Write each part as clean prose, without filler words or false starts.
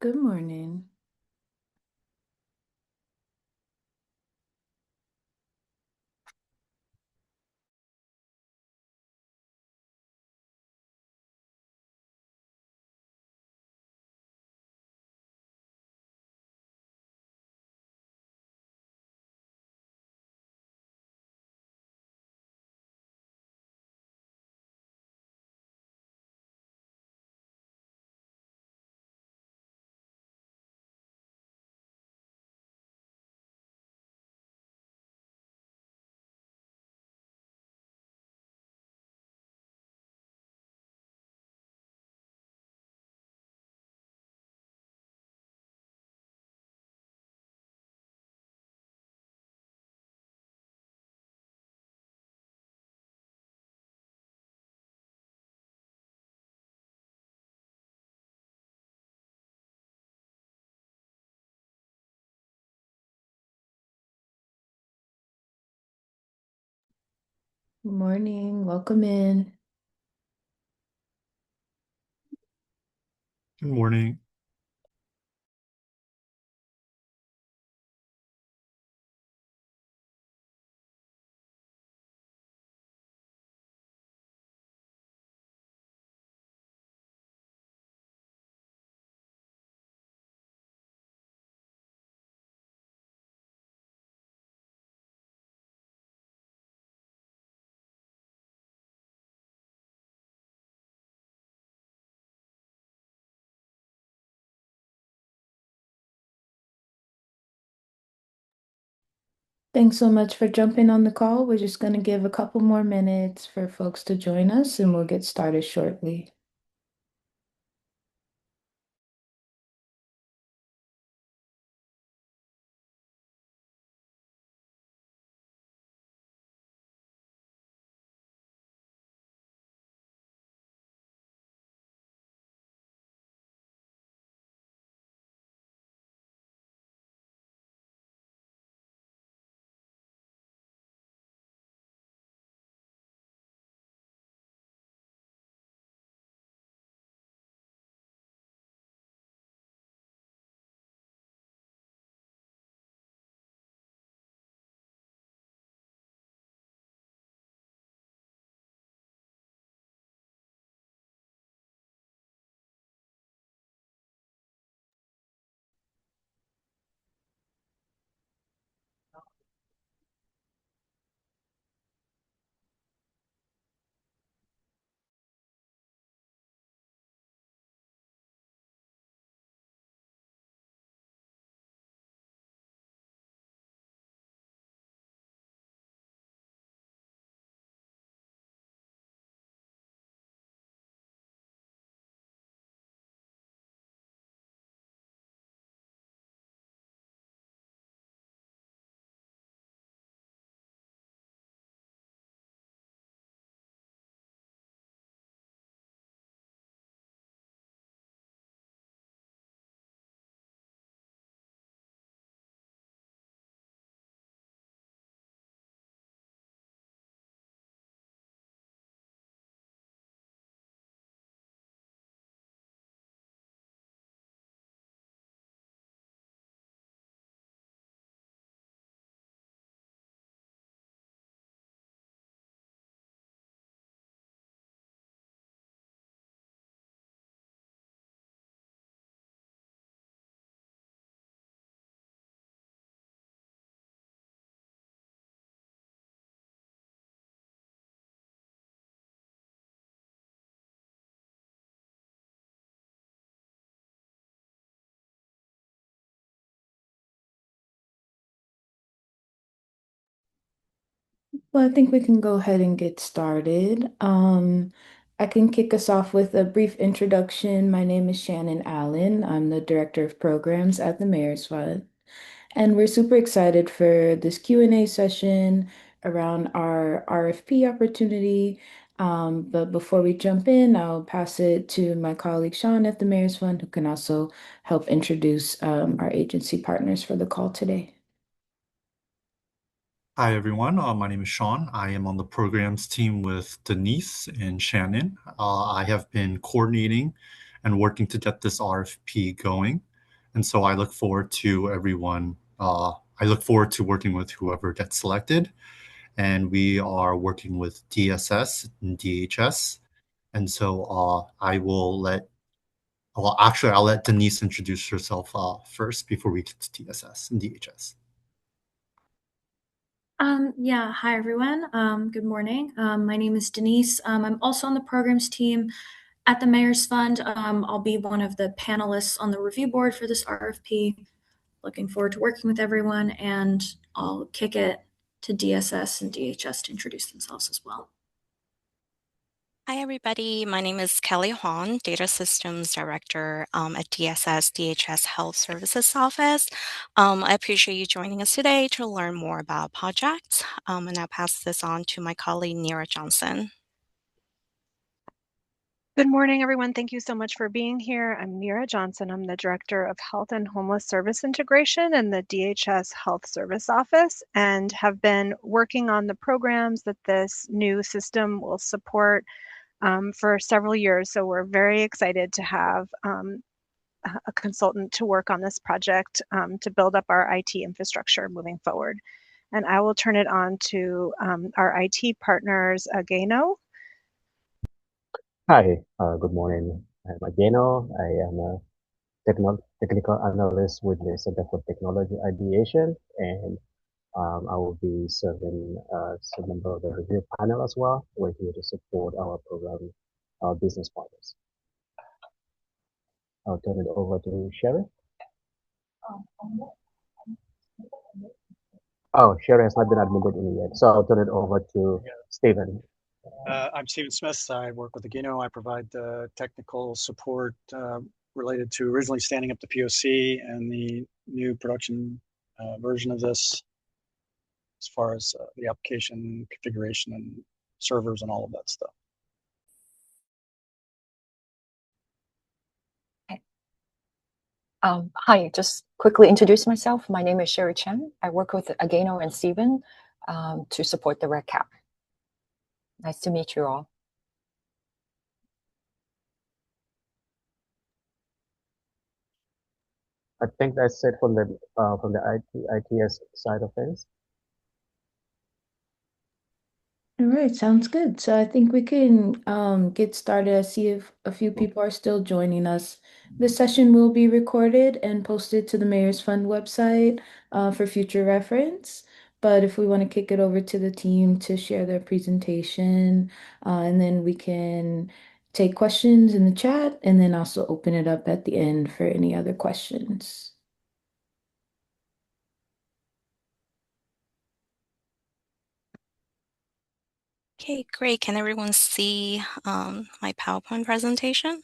Good morning. Morning. Welcome in. Good morning. Thanks so much for jumping on the call. We're just going to give a couple more minutes for folks to join us and we'll get started shortly. Well, I think we can go ahead and get started. I can kick us off with a brief introduction. My name is Shannon Allen. I'm the Director of Programs at the Mayor's Fund. And we're super excited for this Q&A session around our RFP opportunity. But before we jump in, I'll pass it to my colleague Sean at the Mayor's Fund, who can also help introduce our agency partners for the call today. Hi, everyone. My name is Sean. I am on the programs team with Denise and Shannon. I have been coordinating and working to get this RFP going. And so I look forward to everyone. I look forward to working with whoever gets selected. And we are working with DSS and DHS. And so I'll let Denise introduce herself first before we get to DSS and DHS. Yeah, hi everyone. Good morning. My name is Denise. I'm also on the programs team at the Mayor's Fund. I'll be one of the panelists on the review board for this RFP. Looking forward to working with everyone, and I'll kick it to DSS and DHS to introduce themselves as well. Hi, everybody. My name is Kelly Hong, Data Systems Director at DSS DHS Health Services Office. I appreciate you joining us today to learn more about projects, and I'll pass this on to my colleague, Neera Johnson. Good morning, everyone. Thank you so much for being here. I'm Neera Johnson. I'm the Director of Health and Homeless Service Integration in the DHS Health Service Office and have been working on the programs that this new system will support for several years. So we're very excited to have a consultant to work on this project to build up our IT infrastructure moving forward. And I will turn it on to our IT partners, Ageno. Hi, good morning. I'm Ageno. I am a technical analyst with the Center for Technology Ideation, and I will be serving as a member of the review panel as well. We're here to support our program, our business partners. I'll turn it over to Sherry. Oh, Sherry has not been admitted in yet, so I'll turn it over to Stephen. I'm Stephen Smith. I work with Ageno. I provide technical support related to originally standing up the POC and the new production version of this, as far as the application configuration and servers and all of that stuff. Hi, just quickly introduce myself. My name is Sherry Chen. I work with Ageno and Stephen to support the REDCap. Nice to meet you all. I think that's it from the ITS side of things. All right, sounds good. So I think we can get started. I see if a few people are still joining us. This session will be recorded and posted to the Mayor's Fund website for future reference. But if we want to kick it over to the team to share their presentation, and then we can take questions in the chat and then also open it up at the end for any other questions. Okay, great. Can everyone see my PowerPoint presentation?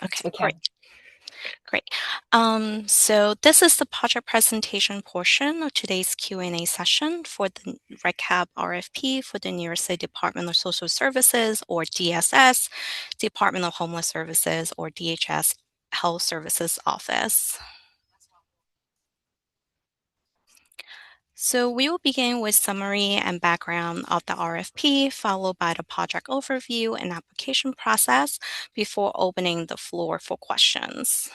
Okay, great. Great. So this is the project presentation portion of today's Q&A session for the REDCap RFP for the New York State Department of Social Services, or DSS, Department of Homeless Services, or DHS Health Services Office. So we will begin with summary and background of the RFP, followed by the project overview and application process before opening the floor for questions.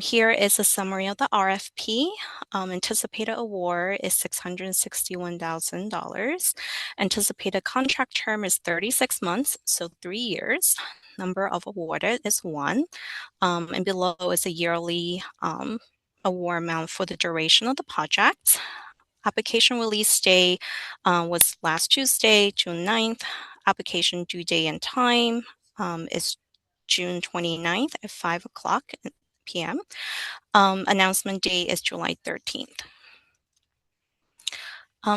Here is a summary of the RFP. Anticipated award is $661,000. Anticipated contract term is 36 months, so 3 years. Number of awarded is 1. And below is a yearly award amount for the duration of the project. Application release day was last Tuesday, June 9th. Application due date and time is June 29th at 5 o'clock p.m. Announcement date is July 13th.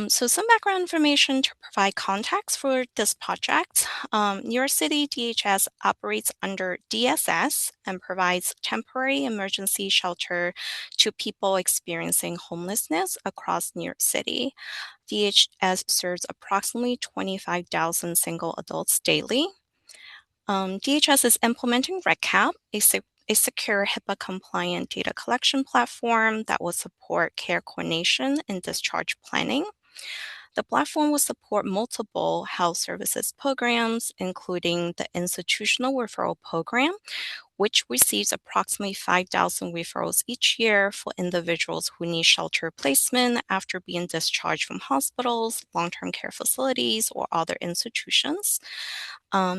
So some background information to provide context for this project. New York City DHS operates under DSS and provides temporary emergency shelter to people experiencing homelessness across New York City. DHS serves approximately 25,000 single adults daily. DHS is implementing REDCap, a secure HIPAA-compliant data collection platform that will support care coordination and discharge planning. The platform will support multiple health services programs, including the Institutional Referral Program, which receives approximately 5,000 referrals each year for individuals who need shelter placement after being discharged from hospitals, long-term care facilities, or other institutions.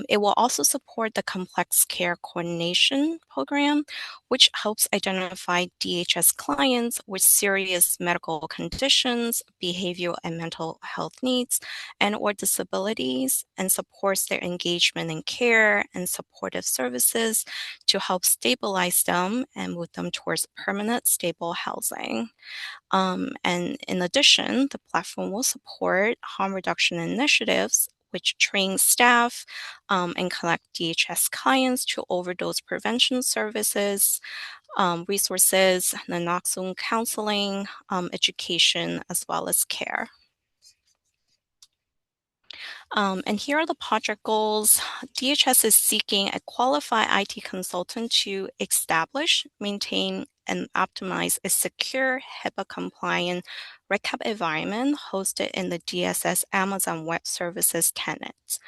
It will also support the Complex Care Coordination Program, which helps identify DHS clients with serious medical conditions, behavioral and mental health needs, and/or disabilities, and supports their engagement in care and supportive services to help stabilize them and move them towards permanent, stable housing. And in addition, the platform will support harm reduction initiatives, which train staff and collect DHS clients to overdose prevention services, resources, naloxone counseling, education, as well as care. And here are the project goals. DHS is seeking a qualified IT consultant to establish, maintain, and optimize a secure HIPAA-compliant REDCap environment hosted in the DSS Amazon Web Services tenant.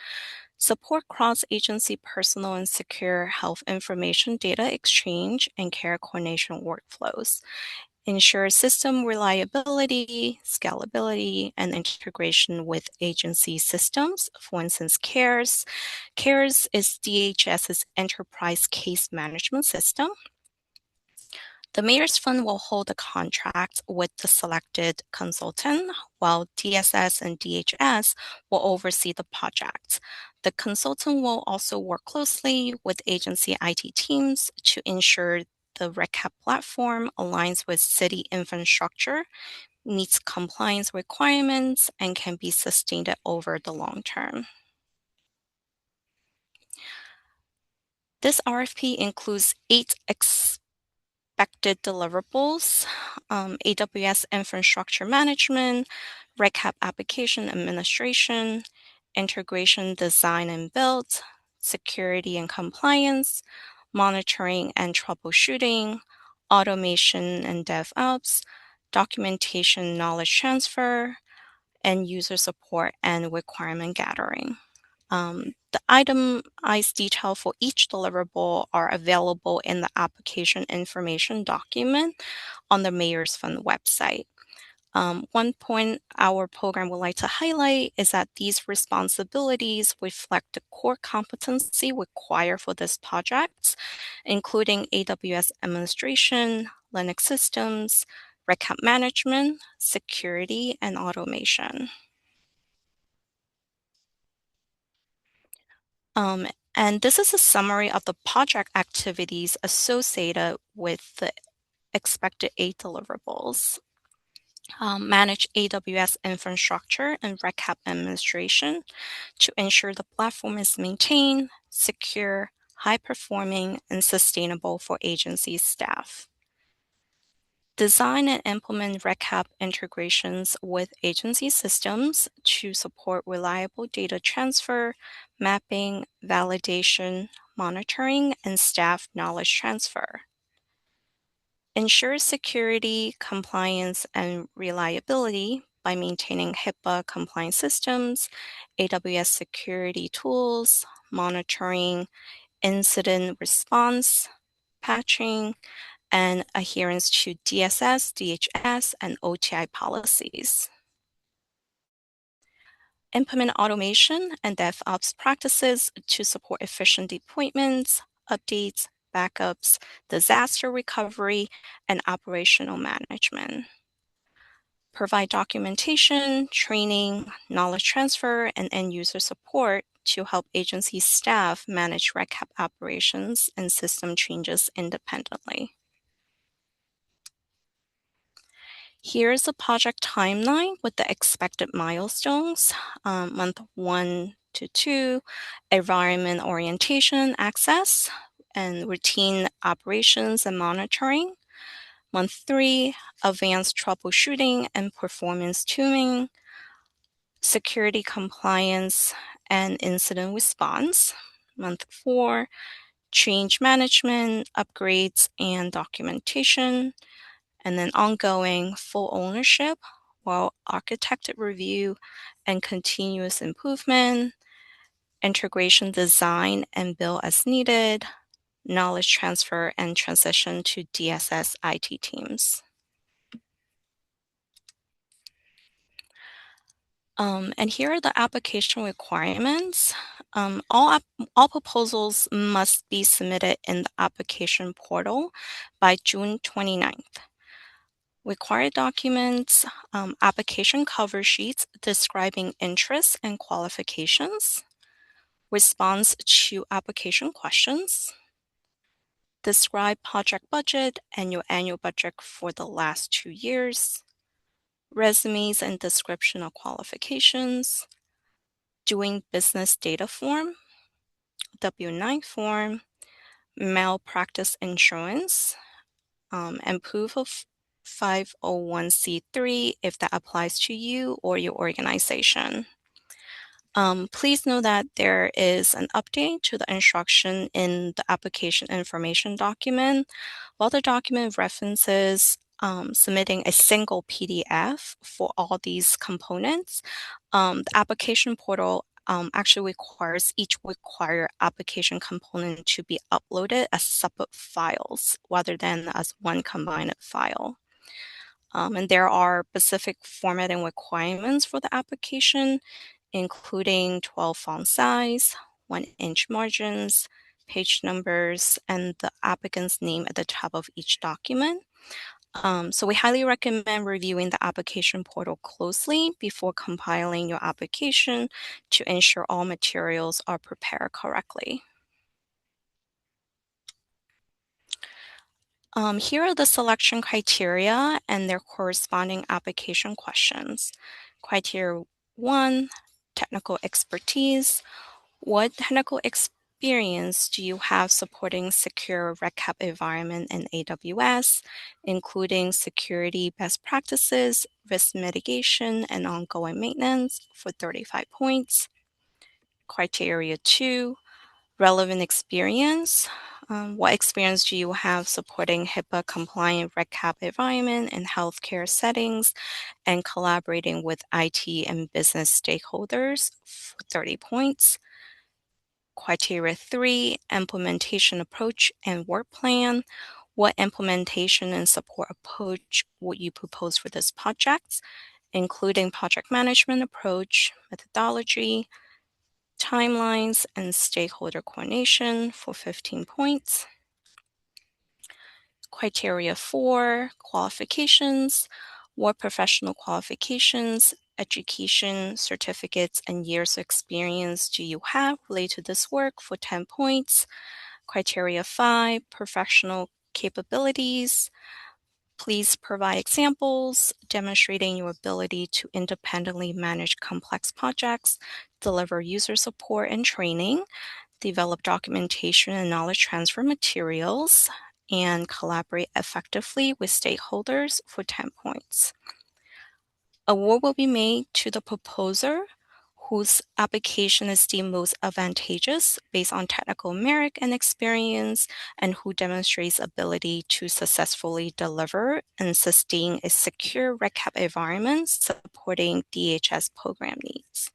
Support cross-agency personal and secure health information data exchange and care coordination workflows. Ensure system reliability, scalability, and integration with agency systems. For instance, CARES. CARES is DHS's enterprise case management system. The Mayor's Fund will hold a contract with the selected consultant, while DSS and DHS will oversee the project. The consultant will also work closely with agency IT teams to ensure the REDCap platform aligns with city infrastructure, meets compliance requirements, and can be sustained over the long term. This RFP includes 8 expected deliverables: AWS infrastructure management, REDCap application administration, integration design and build, security and compliance, monitoring and troubleshooting, automation and DevOps, documentation knowledge transfer, and user support and requirement gathering. The itemized detail for each deliverable are available in the application information document on the Mayor's Fund website. One point our program would like to highlight is that these responsibilities reflect the core competency required for this project, including AWS administration, Linux systems, REDCap management, security, and automation. And this is a summary of the project activities associated with the expected 8 deliverables. Manage AWS infrastructure and REDCap administration to ensure the platform is maintained, secure, high-performing, and sustainable for agency staff. Design and implement REDCap integrations with agency systems to support reliable data transfer, mapping, validation, monitoring, and staff knowledge transfer. Ensure security, compliance, and reliability by maintaining HIPAA-compliant systems, AWS security tools, monitoring, incident response, patching, and adherence to DSS, DHS, and OTI policies. Implement automation and DevOps practices to support efficient deployments, updates, backups, disaster recovery, and operational management. Provide documentation, training, knowledge transfer, and end-user support to help agency staff manage REDCap operations and system changes independently. Here's the project timeline with the expected milestones. Month 1 to 2, environment orientation access and routine operations and monitoring. Month 3, advanced troubleshooting and performance tuning, security compliance and incident response. Month 4, change management, upgrades, and documentation. And then ongoing full ownership, well-architected review and continuous improvement, integration design and build as needed, knowledge transfer and transition to DSS IT teams. And here are the application requirements. All proposals must be submitted in the application portal by June 29th. Required documents, application cover sheets describing interests and qualifications, response to application questions, describe project budget and your annual budget for the last 2 years, resumes and description of qualifications, doing business data form, W-9 form, malpractice insurance, and proof of 501c3 if that applies to you or your organization. Please know that there is an update to the instruction in the application information document. While the document references submitting a single PDF for all these components, the application portal actually requires each required application component to be uploaded as separate files rather than as one combined file. And there are specific formatting requirements for the application, including 12 font size, 1-inch margins, page numbers, and the applicant's name at the top of each document. So we highly recommend reviewing the application portal closely before compiling your application to ensure all materials are prepared correctly. Here are the selection criteria and their corresponding application questions. Criteria 1, technical expertise. What technical experience do you have supporting secure REDCap environment in AWS, including security best practices, risk mitigation, and ongoing maintenance for 35 points? Criteria 2, relevant experience. What experience do you have supporting HIPAA compliant REDCap environment in healthcare settings and collaborating with IT and business stakeholders for 30 points? Criteria 3, implementation approach and work plan. What implementation and support approach would you propose for this project, including project management approach, methodology, timelines, and stakeholder coordination for 15 points. Criteria 4, qualifications. What professional qualifications, education, certificates, and years of experience do you have related to this work for 10 points? Criteria 5, professional capabilities. Please provide examples demonstrating your ability to independently manage complex projects, deliver user support and training, develop documentation and knowledge transfer materials, and collaborate effectively with stakeholders for 10 points. Award will be made to the proposer whose application is deemed most advantageous based on technical merit and experience, and who demonstrates ability to successfully deliver and sustain a secure REDCap environment supporting DHS program needs.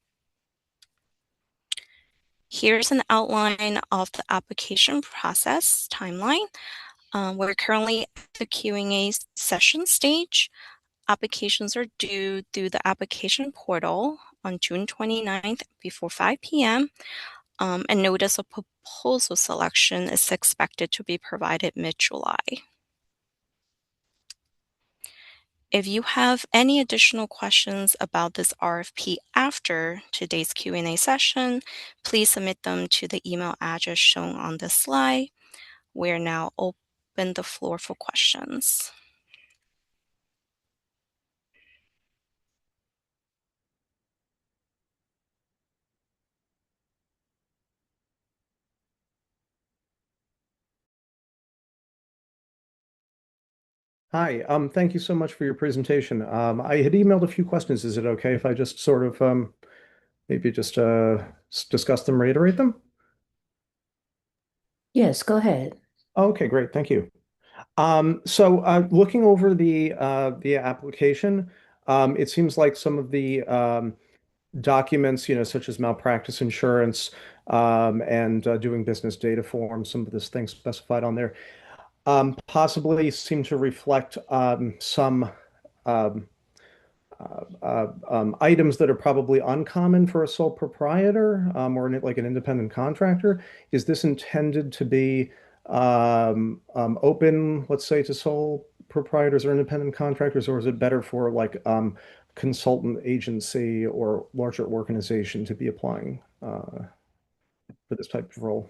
Here's an outline of the application process timeline. We're currently at the Q&A session stage. Applications are due through the application portal on June 29th before 5 p.m. And notice of proposal selection is expected to be provided mid-July. If you have any additional questions about this RFP after today's Q&A session, please submit them to the email address shown on this slide. We're now open the floor for questions. Hi, thank you so much for your presentation. I had emailed a few questions. Is it okay if I just sort of maybe just discuss them, reiterate them? Yes, go ahead. Okay, great. Thank you. So looking over the application, It seems like some of the documents, such as malpractice insurance and doing business data forms, some of this things specified on there, possibly seem to reflect some um, items that are probably uncommon for a sole proprietor or like an independent contractor. Is this intended to be open, let's say, to sole proprietors or independent contractors, or is it better for like consultant agency or larger organization to be applying for this type of role?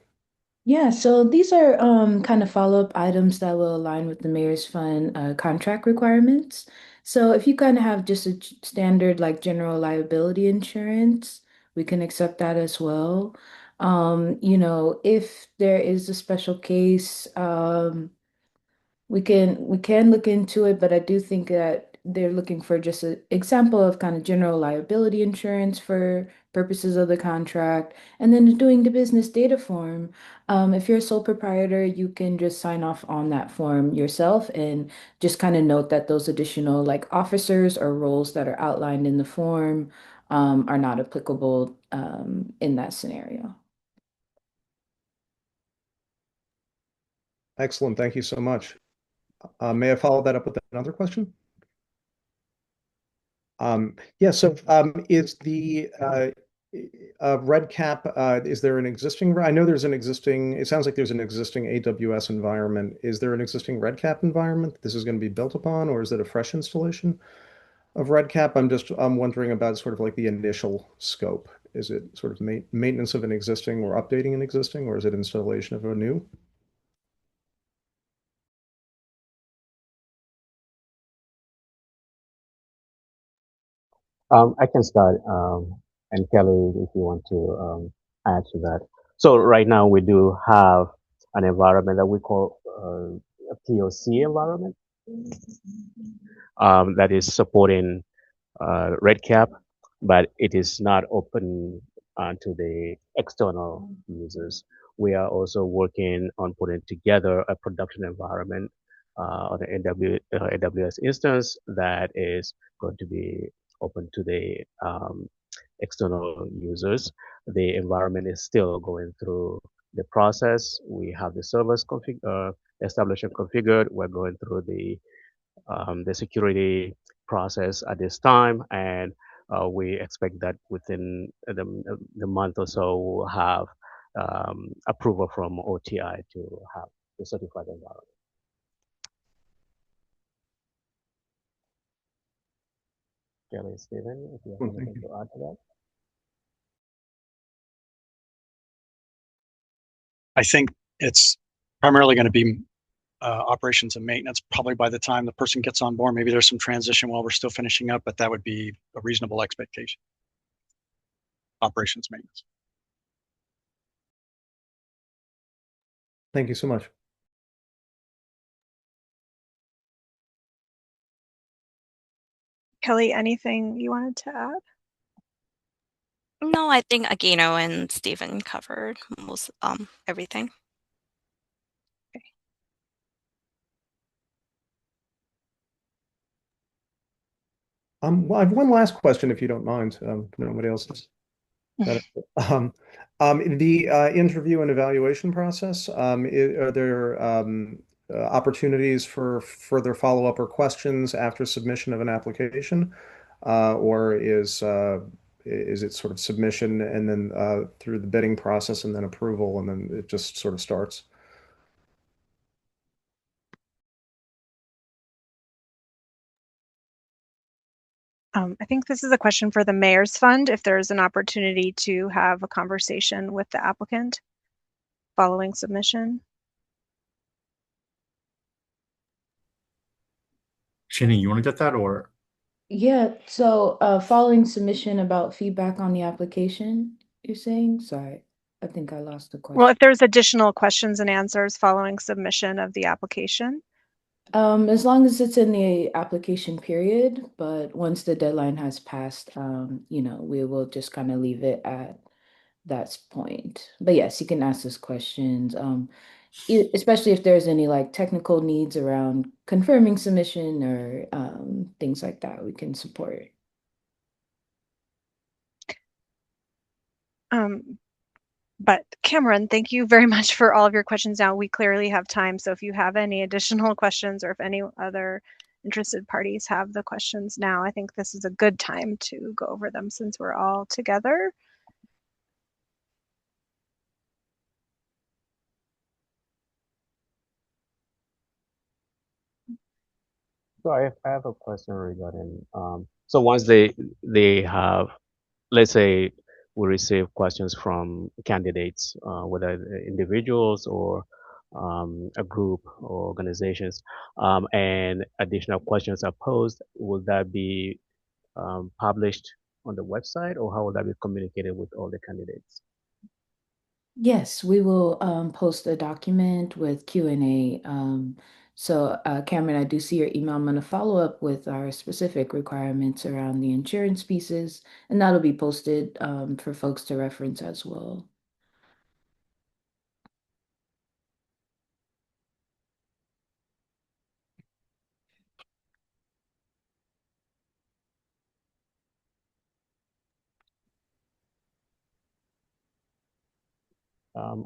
Yeah, so these are kind of follow-up items that will align with the Mayor's Fund contract requirements. So if you kind of have just a standard like general liability insurance, we can accept that as well. If there is a special case, we can look into it, but I do think that they're looking for just an example of kind of general liability insurance for purposes of the contract, and then doing the business data form. If you're a sole proprietor, you can just sign off on that form yourself and just kind of note that those additional like officers or roles that are outlined in the form are not applicable in that scenario. Excellent. Thank you so much. May I follow that up with another question? Yeah, so is the REDCap, is there an existing, I know there's an existing, it sounds like there's an existing AWS environment. Is there an existing REDCap environment that this is going to be built upon, or is it a fresh installation of REDCap? I'm wondering about sort of like the initial scope. Is it sort of maintenance of an existing or updating an existing, or is it installation of a new? I can start, and Kelly, if you want to add to that. So right now we do have an environment that we call a POC environment that is supporting REDCap, but it is not open to the external users. We are also working on putting together a production environment on the AWS instance that is going to be open to the external users. The environment is still going through the process. We have the servers established and configured. We're going through the security process at this time, and we expect that within the month or so, we'll have approval from OTI to have the certified environment. Kelly, Stephen, if you have anything to add to that. I think it's primarily going to be operations and maintenance. Probably by the time the person gets on board, maybe there's some transition while we're still finishing up, but that would be a reasonable expectation. Operations maintenance. Thank you so much. Kelly, anything you wanted to add? No, I think Agino and Stephen covered most everything. Okay. Well, I have one last question, if you don't mind. Nobody else does. The interview and evaluation process, are there opportunities for further follow-up or questions after submission of an application? Or is it sort of submission and then through the bidding process and then approval and then it just sort of starts? I think this is a question for the Mayor's Fund, if there's an opportunity to have a conversation with the applicant following submission. Shannon, you want to get that or? Yeah, so following submission about feedback on the application, you're saying? Sorry, I think I lost the Well, question. if there's additional questions and answers following submission of the application. As long as it's in the application period, but once the deadline has passed, we will just kind of leave it at that point. But yes, you can ask us questions. especially if there's any like technical needs around confirming submission or things like that, we can support. But Cameron, thank you very much for all of your questions. Now we clearly have time, so if you have any additional questions or if any other interested parties have the questions now, I think this is a good time to go over them since we're all together. So I have a question regarding, so once they have, let's say we receive questions from candidates, whether individuals or a group or organizations, and additional questions are posed, will that be published on the website, or how will that be communicated with all the candidates? Yes, we will post a document with Q&A. So Cameron, I do see your email. I'm going to follow up with our specific requirements around the insurance pieces, and that'll be posted for folks to reference as well.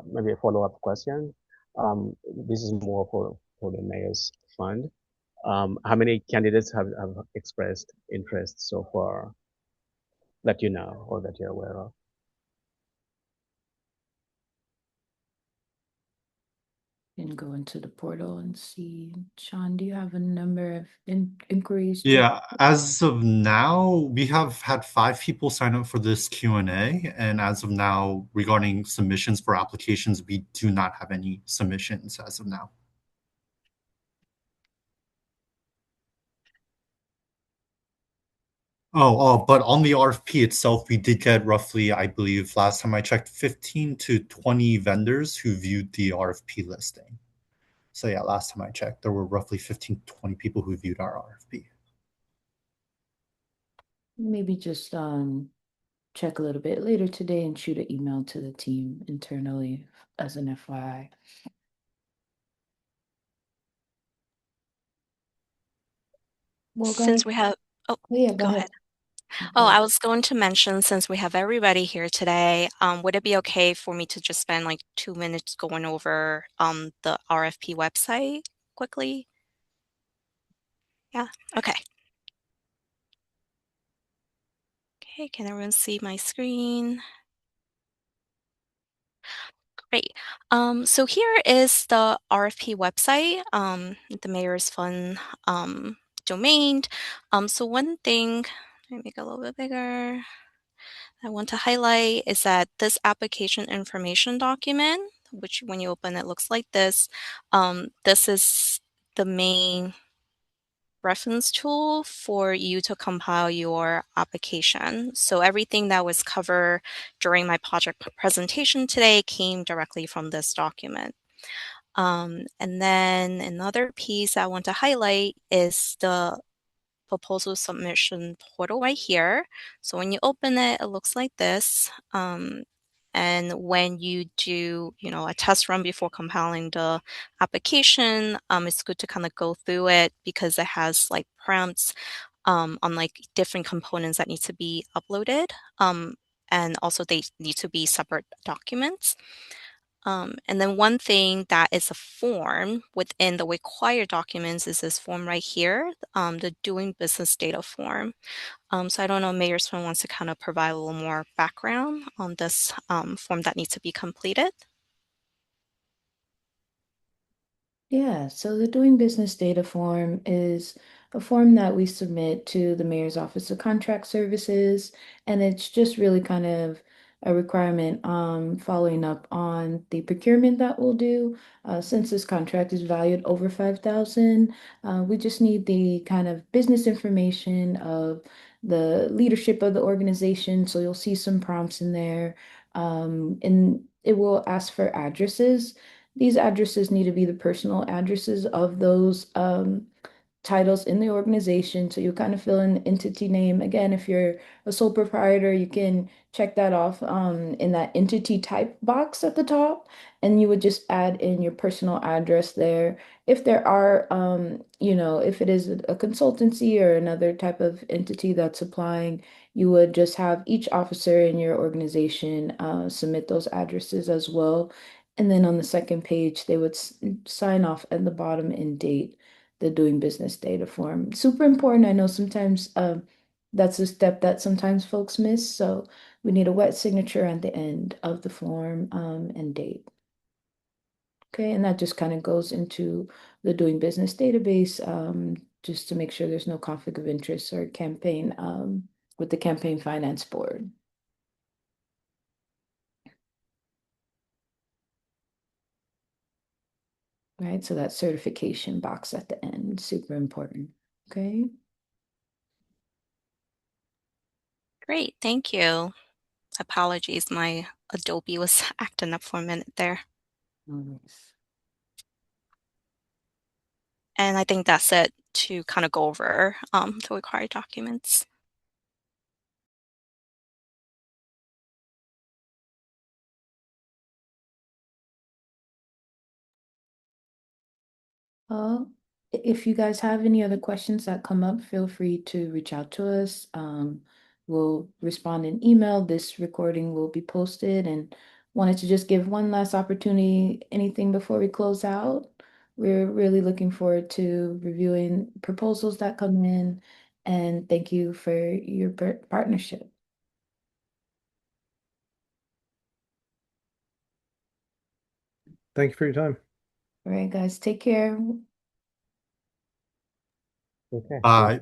Maybe a follow-up question. This is more for the mayor's fund. How many candidates have expressed interest so far that you know or that you're aware of? Can go into the portal and see. Sean, do you have a number of inquiries? Yeah, as of now, we have had 5 people sign up for this Q&A, and as of now, regarding submissions for applications, we do not have any submissions as of now. But on the RFP itself, we did get roughly, I believe, last time I checked, 15 to 20 vendors who viewed the RFP listing. So yeah, last time I checked, there were roughly 15 to 20 people who viewed our RFP. Maybe just check a little bit later today and shoot an email to the team internally as an FYI. Well, guys, Since we have, oh, oh, yeah, go go ahead. ahead. Oh, I was going to mention, since we have everybody here today, would it be okay for me to just spend like 2 minutes going over the RFP website quickly? Yeah, okay. Okay, can everyone see my screen? Great. So here is the RFP website, the Mayor's Fund domain. So one thing, let me make it a little bit bigger, I want to highlight is that this application information document, which when you open it looks like this is the main reference tool for you to compile your application. So everything that was covered during my project presentation today came directly from this document. And then another piece I want to highlight is the proposal submission portal right here. So when you open it, it looks like this. And when you do, a test run before compiling the application, it's good to kind of go through it because it has like prompts on like different components that need to be uploaded. And also they need to be separate documents. And then one thing that is a form within the required documents is this form right here, the doing business data form. So I don't know, Mayor Swin wants to kind of provide a little more background on this form that needs to be completed. Yeah, so the doing business data form is a form that we submit to the Mayor's Office of Contract Services, and it's just really kind of a requirement following up on the procurement that we'll do. Since this contract is valued over 5,000, we just need the kind of business information of the leadership of the organization. So you'll see some prompts in there, and it will ask for addresses. These addresses need to be the personal addresses of those titles in the organization. So you kind of fill in the entity name. Again, if you're a sole proprietor, you can check that off in that entity type box at the top, and you would just add in your personal address there. If there are, if it is a consultancy or another type of entity that's applying, you would just have each officer in your organization submit those addresses as well. And then on the second page, they would sign off at the bottom and date the doing business data form. Super important. I know sometimes that's a step that sometimes folks miss. So we need a wet signature at the end of the form and date. Okay, and that just kind of goes into the doing business database just to make sure there's no conflict of interest or campaign with the campaign finance board. Right, so that certification box at the end, super important. Okay. Great, thank you. Apologies, my Adobe was acting up for a minute there. Nice. And I think that's it to kind of go over the required documents. Uh, if you guys have any other questions that come up, feel free to reach out to us. We'll respond in email. This recording will be posted, and wanted to just give one last opportunity, anything before we close out. We're really looking forward to reviewing proposals that come in, and thank you for your partnership. Thank you for your time. All right, guys, take care. Okay. Uh,